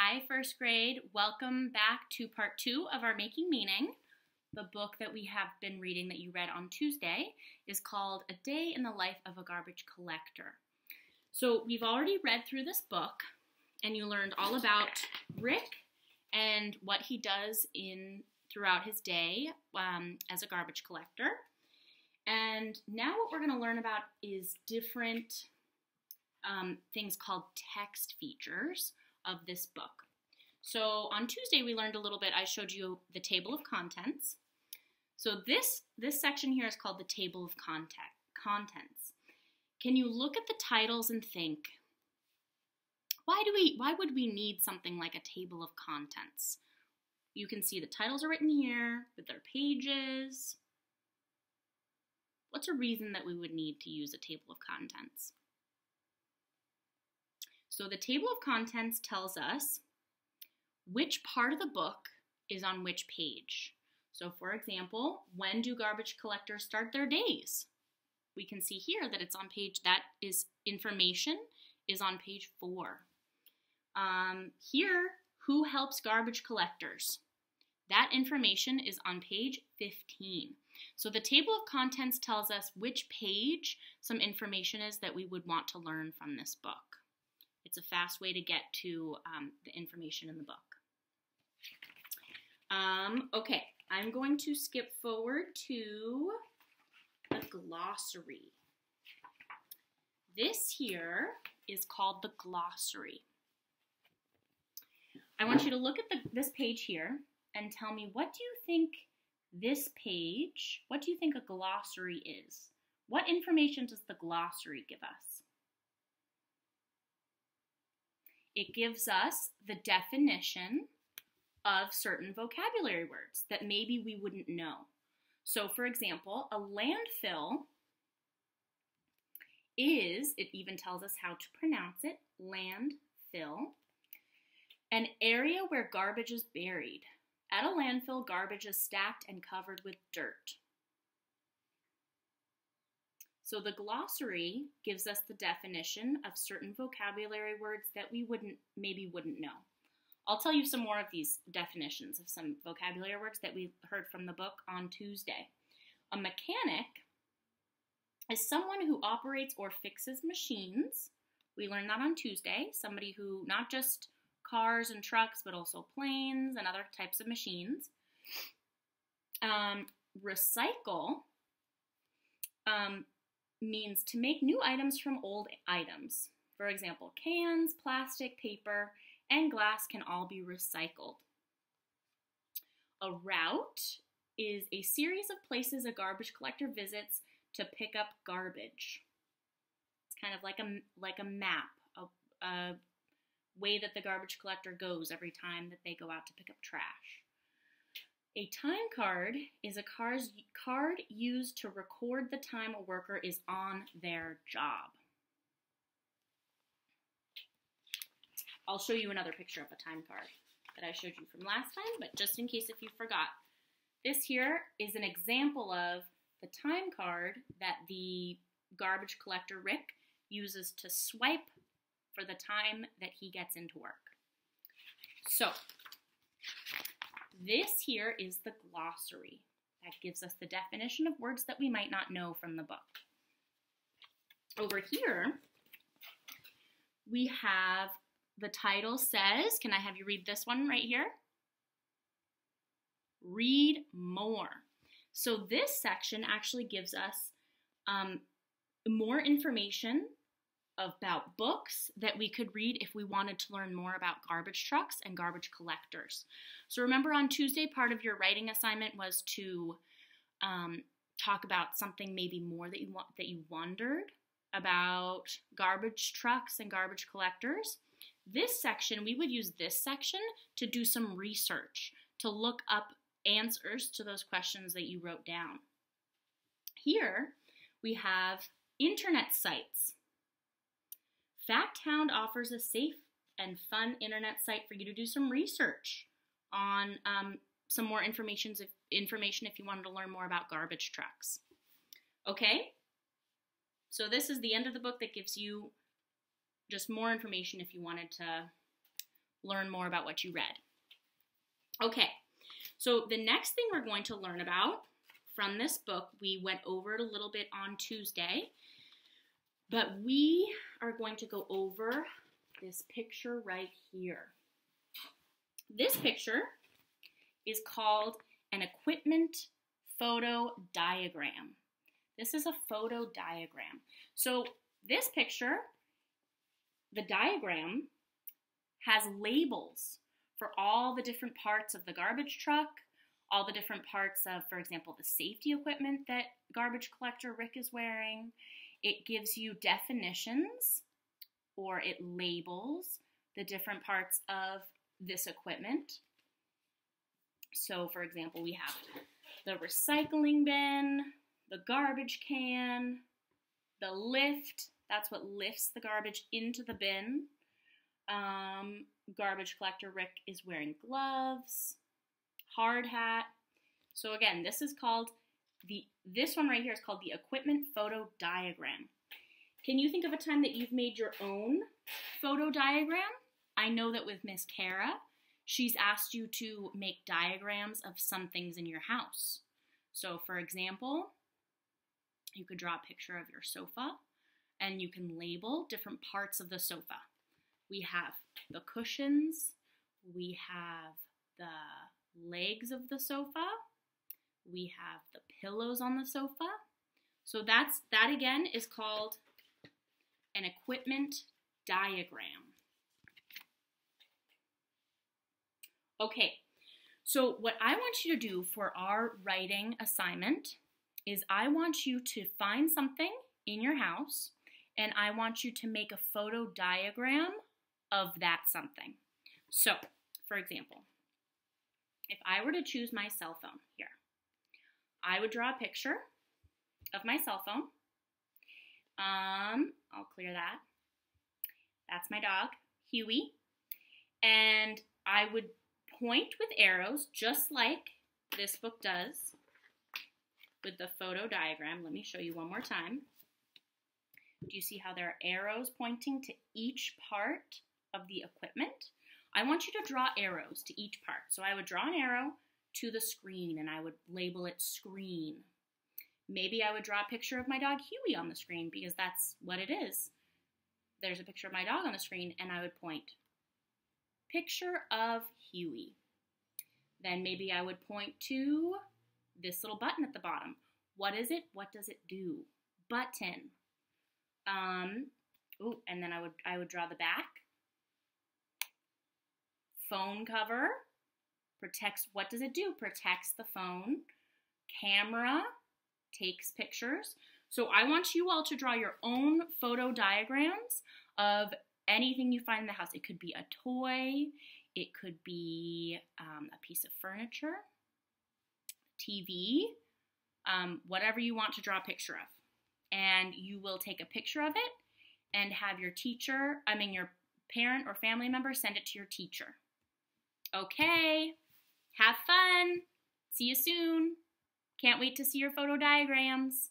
Hi, first grade. Welcome back to part 2 of our Making Meaning. The book that we have been reading that you read on Tuesday is called A Day in the Life of a Garbage Collector. So we've already read through this book and you learned all about Rick and what he does throughout his day as a garbage collector. And now what we're going to learn about is different things called text features of this book. So on Tuesday we learned a little bit. I showed you the table of contents. So this section here is called the table of contents. Can you look at the titles and think, why would we need something like a table of contents? You can see the titles are written here with their pages. What's a reason that we would need to use a table of contents? So the table of contents tells us which part of the book is on which page. So for example, when do garbage collectors start their days? We can see here that it's on page, information is on page 4. Here, who helps garbage collectors? That information is on page 15. So the table of contents tells us which page some information is that we would want to learn from this book. It's a fast way to get to the information in the book. Okay, I'm going to skip forward to the glossary. This here is called the glossary. I want you to look at this page here and tell me, what do you think this page, what do you think a glossary is? What information does the glossary give us? It gives us the definition of certain vocabulary words that maybe we wouldn't know. So for example, a landfill it even tells us how to pronounce it, landfill, an area where garbage is buried. At a landfill, garbage is stacked and covered with dirt. So the glossary gives us the definition of certain vocabulary words that we maybe wouldn't know. I'll tell you some more of these definitions of some vocabulary words that we heard from the book on Tuesday. A mechanic is someone who operates or fixes machines. We learned that on Tuesday. Somebody who, not just cars and trucks, but also planes and other types of machines. Recycle means to make new items from old items. For example, cans, plastic, paper, and glass can all be recycled. A route is a series of places a garbage collector visits to pick up garbage. It's kind of like a map, a way that the garbage collector goes every time that they go out to pick up trash. A time card is a card used to record the time a worker is on their job. I'll show you another picture of a time card that I showed you from last time, but just in case if you forgot. This here is an example of the time card that the garbage collector, Rick, uses to swipe for the time that he gets into work. So, this here is the glossary that gives us the definition of words that we might not know from the book. Over here, we have the title says, can I have you read this one right here? Read more. So this section actually gives us more information about books that we could read if we wanted to learn more about garbage trucks and garbage collectors. So remember on Tuesday, part of your writing assignment was to talk about something maybe more that you wondered about garbage trucks and garbage collectors. This section, we would use this section to do some research, to look up answers to those questions that you wrote down. Here we have internet sites. FactHound offers a safe and fun internet site for you to do some research on some more information if you wanted to learn more about garbage trucks. Okay, so this is the end of the book that gives you just more information if you wanted to learn more about what you read. Okay, so the next thing we're going to learn about from this book, we went over it a little bit on Tuesday, but we are going to go over this picture right here. This picture is called an equipment photo diagram. This is a photo diagram. So this picture, the diagram, has labels for all the different parts of the garbage truck, all the different parts of, for example, the safety equipment that garbage collector Rick is wearing. It gives you definitions, or it labels the different parts of this equipment. So, for example, we have the recycling bin, the garbage can, the lift. That's what lifts the garbage into the bin. Garbage collector Rick is wearing gloves, hard hat. So again, this one right here is called the equipment photo diagram. Can you think of a time that you've made your own photo diagram? I know that with Miss Kara, she's asked you to make diagrams of some things in your house. So for example, you could draw a picture of your sofa and you can label different parts of the sofa. We have the cushions, we have the legs of the sofa, we have the pillows on the sofa. So that again is called an equipment diagram. Okay, so what I want you to do for our writing assignment is I want you to find something in your house and I want you to make a photo diagram of that something. So, for example, if I were to choose my cell phone here, I would draw a picture of my cell phone. I'll clear that. That's my dog, Huey. And I would point with arrows, just like this book does with the photo diagram. Let me show you one more time. Do you see how there are arrows pointing to each part of the equipment? I want you to draw arrows to each part. So I would draw an arrow to the screen and I would label it screen. Maybe I would draw a picture of my dog Huey on the screen because that's what it is. There's a picture of my dog on the screen and I would point. Picture of Huey. Then maybe I would point to this little button at the bottom. What is it? What does it do? Button. And then I would draw the back. Phone cover. Protects, what does it do? Protects the phone. Camera. Takes pictures. So I want you all to draw your own photo diagrams of anything you find in the house. It could be a toy. It could be a piece of furniture, TV, whatever you want to draw a picture of. And you will take a picture of it and have your your parent or family member send it to your teacher. Okay, have fun. See you soon. Can't wait to see your photo diagrams.